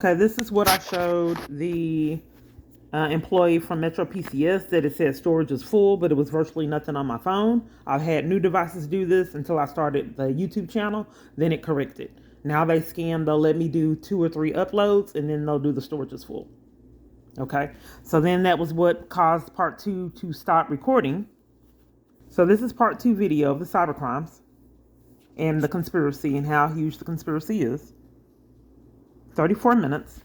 Okay, this is what I showed the employee from Metro PCS, that it said storage is full, but it was virtually nothing on my phone. I've had new devices do this until I started the YouTube channel, then it corrected. Now they scan, they'll let me do 2 or 3 uploads, and then they'll do the storage is full. Okay, so then that was what caused part 2 to stop recording. So this is part 2 video of the cybercrimes and the conspiracy and how huge the conspiracy is. 34 minutes.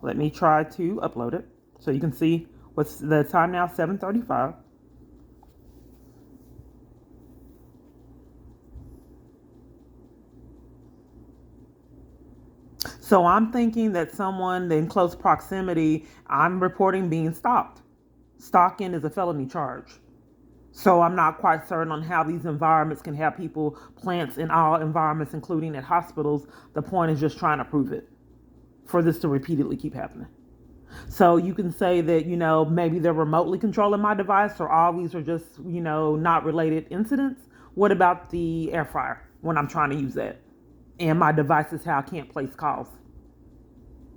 Let me try to upload it so you can see what's the time now, 7:35. So I'm thinking that someone in close proximity, I'm reporting being stalked. Stalking is a felony charge. So I'm not quite certain on how these environments can have people, plants in all environments, including at hospitals. The point is just trying to prove it for this to repeatedly keep happening. So you can say that, maybe they're remotely controlling my device, or all these are just, not related incidents. What about the air fryer when I'm trying to use that? And my device is how I can't place calls.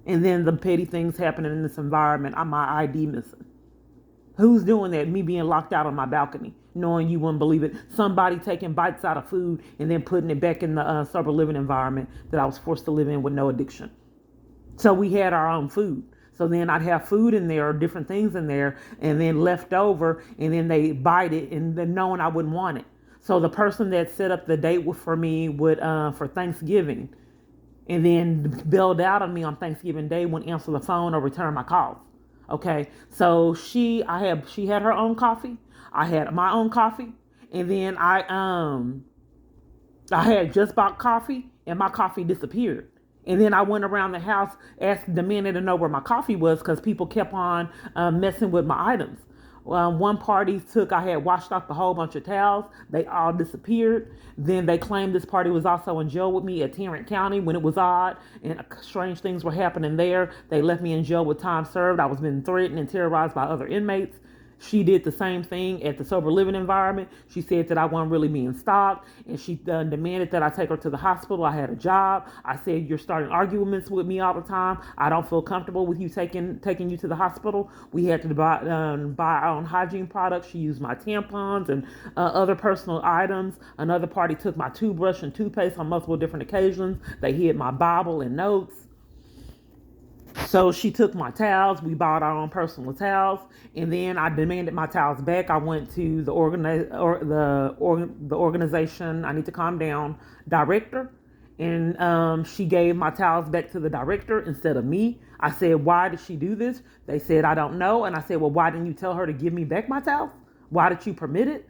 And then the petty things happening in this environment, I'm my ID missing. Who's doing that? Me being locked out on my balcony, knowing you wouldn't believe it. Somebody taking bites out of food and then putting it back in the sober living environment that I was forced to live in with no addiction. So we had our own food. So then I'd have food in there or different things in there and then left over, and then they bite it and then knowing I wouldn't want it. So the person that set up the date for me would for Thanksgiving, and then bailed out on me on Thanksgiving Day, wouldn't answer the phone or return my calls. Okay, so she had her own coffee. I had my own coffee, and then I had just bought coffee, and my coffee disappeared. And then I went around the house, demanding to know where my coffee was, because people kept on messing with my items. One party I had washed off a whole bunch of towels. They all disappeared. Then they claimed this party was also in jail with me at Tarrant County when it was odd, and strange things were happening there. They left me in jail with time served. I was being threatened and terrorized by other inmates. She did the same thing at the sober living environment. She said that I wasn't really being stalked, and she demanded that I take her to the hospital. I had a job. I said, "You're starting arguments with me all the time. I don't feel comfortable with you taking you to the hospital." We had to buy our own hygiene products. She used my tampons and other personal items. Another party took my toothbrush and toothpaste on multiple different occasions. They hid my Bible and notes. So she took my towels. We bought our own personal towels, and then I demanded my towels back. I went to the organization. I need to calm down. Director, and she gave my towels back to the director instead of me. I said, "Why did she do this?" They said, "I don't know." And I said, "Well, why didn't you tell her to give me back my towels? Why did you permit it?"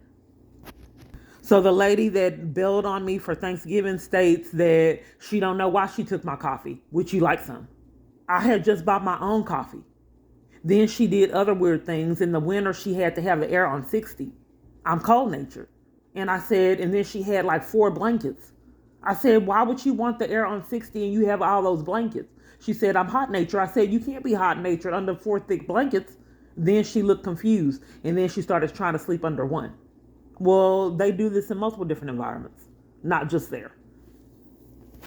So the lady that bailed on me for Thanksgiving states that she don't know why she took my coffee. Would you like some? I had just bought my own coffee. Then she did other weird things. In the winter, she had to have the air on 60. I'm cold natured. And I said, and then she had like 4 blankets. I said, "Why would you want the air on 60 and you have all those blankets?" She said, "I'm hot natured." I said, "You can't be hot natured under 4 thick blankets." Then she looked confused, and then she started trying to sleep under one. Well, they do this in multiple different environments, not just there.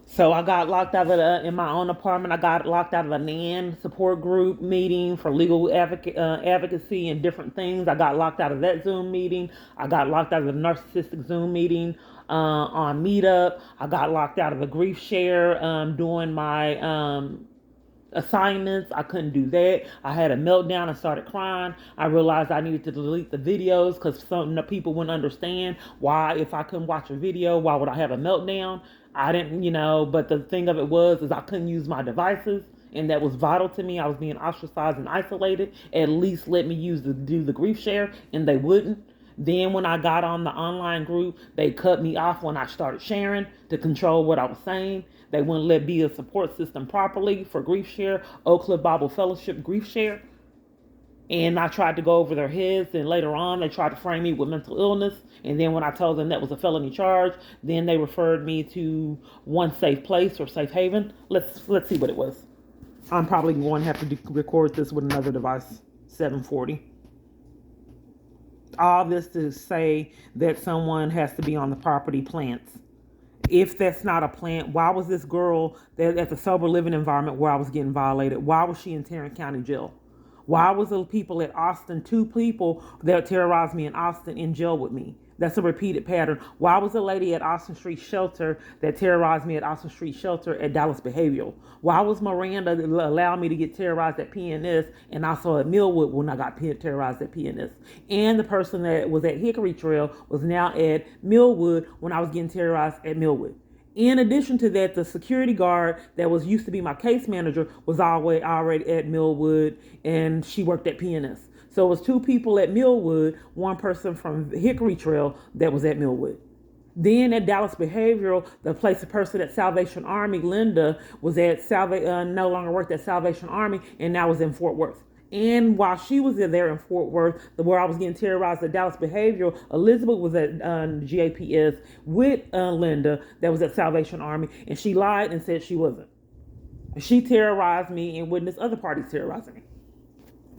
So I got locked out of in my own apartment. I got locked out of a NAN support group meeting for legal advocacy and different things. I got locked out of that Zoom meeting. I got locked out of the narcissistic Zoom meeting on Meetup. I got locked out of a grief share doing my assignments. I couldn't do that. I had a meltdown and started crying. I realized I needed to delete the videos because some people wouldn't understand why, if I couldn't watch a video, why would I have a meltdown? I didn't, but the thing of it is I couldn't use my devices, and that was vital to me. I was being ostracized and isolated. At least let me do the grief share, and they wouldn't. Then when I got on the online group, they cut me off when I started sharing to control what I was saying. They wouldn't let be a support system properly for grief share, Oak Cliff Bible Fellowship grief share. And I tried to go over their heads, and later on they tried to frame me with mental illness. And then when I told them that was a felony charge, then they referred me to One Safe Place or Safe Haven. Let's see what it was. I'm probably going to have to record this with another device, 740. All this to say that someone has to be on the property, plants. If that's not a plant, why was this girl that at the sober living environment where I was getting violated? Why was she in Tarrant County Jail? Why was the people at Austin, two people that terrorized me in Austin, in jail with me? That's a repeated pattern. Why was the lady at Austin Street Shelter that terrorized me at Austin Street Shelter at Dallas Behavioral? Why was Miranda allowing me to get terrorized at PNS and also at Millwood when I got terrorized at PNS? And the person that was at Hickory Trail was now at Millwood when I was getting terrorized at Millwood. In addition to that, the security guard that was used to be my case manager was already at Millwood, and she worked at PNS. So it was two people at Millwood, one person from Hickory Trail that was at Millwood. Then at Dallas Behavioral, the person at Salvation Army, Linda, was at no longer worked at Salvation Army and now was in Fort Worth. And while she was there in Fort Worth, where I was getting terrorized at Dallas Behavioral, Elizabeth was at GAPS with Linda that was at Salvation Army, and she lied and said she wasn't. She terrorized me and witnessed other parties terrorizing me.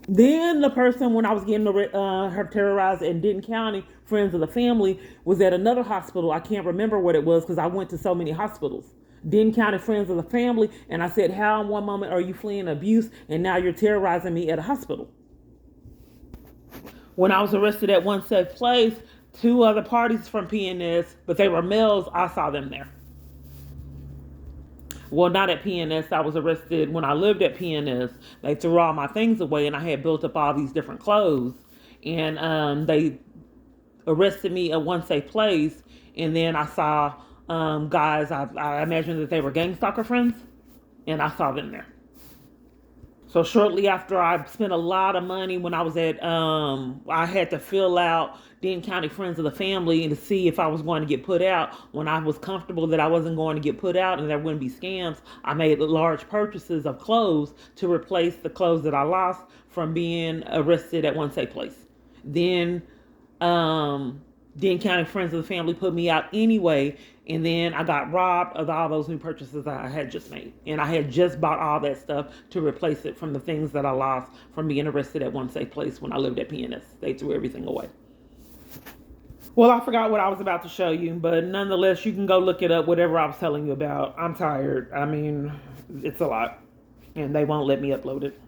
Then the person, when I was getting her terrorized in Denton County, Friends of the Family, was at another hospital. I can't remember what it was because I went to so many hospitals. Denton County Friends of the Family, and I said, how in one moment are you fleeing abuse and now you're terrorizing me at a hospital? When I was arrested at One Safe Place, two other parties from PNS, but they were males, I saw them there. Well, not at PNS. I was arrested when I lived at PNS. They threw all my things away, and I had built up all these different clothes. And they arrested me at One Safe Place, and then I saw guys, I imagine that they were gang stalker friends, and I saw them there. So shortly after, I spent a lot of money when I was at, I had to fill out Denton County Friends of the Family to see if I was going to get put out. When I was comfortable that I wasn't going to get put out and there wouldn't be scams, I made large purchases of clothes to replace the clothes that I lost from being arrested at One Safe Place. Then Denton County Friends of the Family put me out anyway, and then I got robbed of all those new purchases that I had just made. And I had just bought all that stuff to replace it from the things that I lost from being arrested at One Safe Place when I lived at PNS. They threw everything away. Well, I forgot what I was about to show you, but nonetheless, you can go look it up, whatever I was telling you about. I'm tired. I mean, it's a lot, and they won't let me upload it.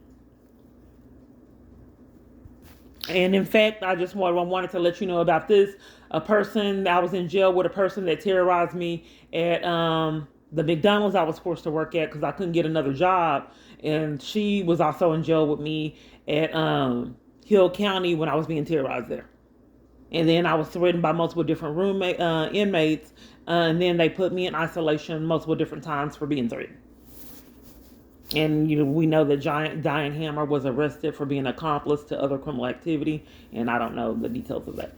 And in fact, I just wanted to let you know about this. A person, I was in jail with a person that terrorized me at the McDonald's I was forced to work at because I couldn't get another job. And she was also in jail with me at Hill County when I was being terrorized there. And then I was threatened by multiple different inmates. And then they put me in isolation multiple different times for being threatened. And we know that Diane Hammer was arrested for being an accomplice to other criminal activity, and I don't know the details of that.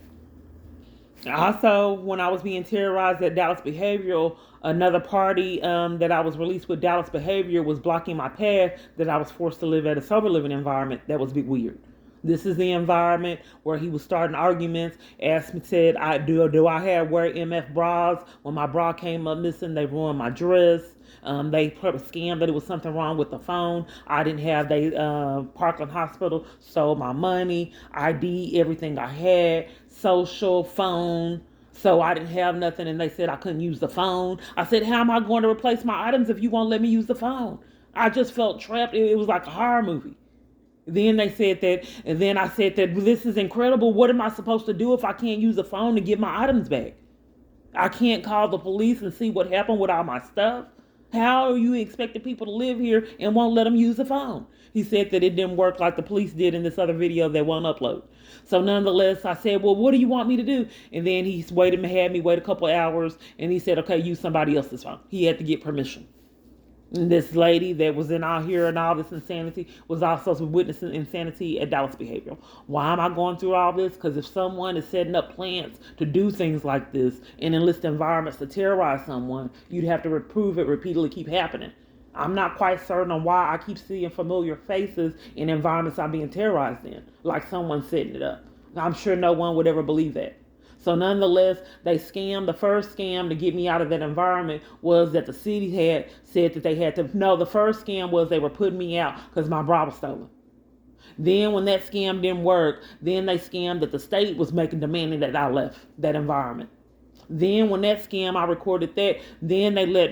Also, when I was being terrorized at Dallas Behavioral, another party that I was released with Dallas Behavior was blocking my path that I was forced to live at a sober living environment. That was weird. This is the environment where he was starting arguments. Asked me, said, do I have wear MF bras? When my bra came up missing, they ruined my dress. They scammed that it was something wrong with the phone. I didn't have Parkland Hospital sold my money, ID, everything I had, social, phone. So I didn't have nothing, and they said I couldn't use the phone. I said, how am I going to replace my items if you won't let me use the phone? I just felt trapped. It was like a horror movie. Then they said that, and then I said that this is incredible. What am I supposed to do if I can't use the phone to get my items back? I can't call the police and see what happened with all my stuff. How are you expecting people to live here and won't let them use the phone? He said that it didn't work like the police did in this other video they won't upload. So nonetheless, I said, well, what do you want me to do? And then he had me wait a couple of hours, and he said, okay, use somebody else's phone. He had to get permission. And this lady that was in out here and all this insanity was also witnessing insanity at Dallas Behavioral. Why am I going through all this? Because if someone is setting up plans to do things like this and enlist environments to terrorize someone, you'd have to prove it repeatedly keep happening. I'm not quite certain on why I keep seeing familiar faces in environments I'm being terrorized in, like someone setting it up. I'm sure no one would ever believe that. So nonetheless, they scammed. The first scam to get me out of that environment was that the city had said that they had to. No, the first scam was they were putting me out because my bra was stolen. Then when that scam didn't work, then they scammed that the state was demanding that I left that environment. Then when that scam, I recorded that. Then they let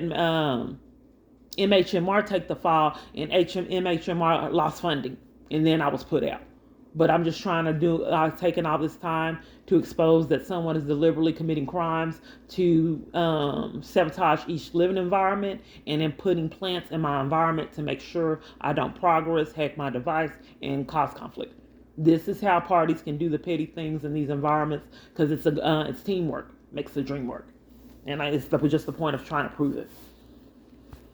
MHMR take the fall, and MHMR lost funding, and then I was put out. But I'm just trying to do. I've taken all this time to expose that someone is deliberately committing crimes to sabotage each living environment, and then putting plants in my environment to make sure I don't progress, hack my device, and cause conflict. This is how parties can do the petty things in these environments, because it's teamwork makes the dream work, and it's just the point of trying to prove it.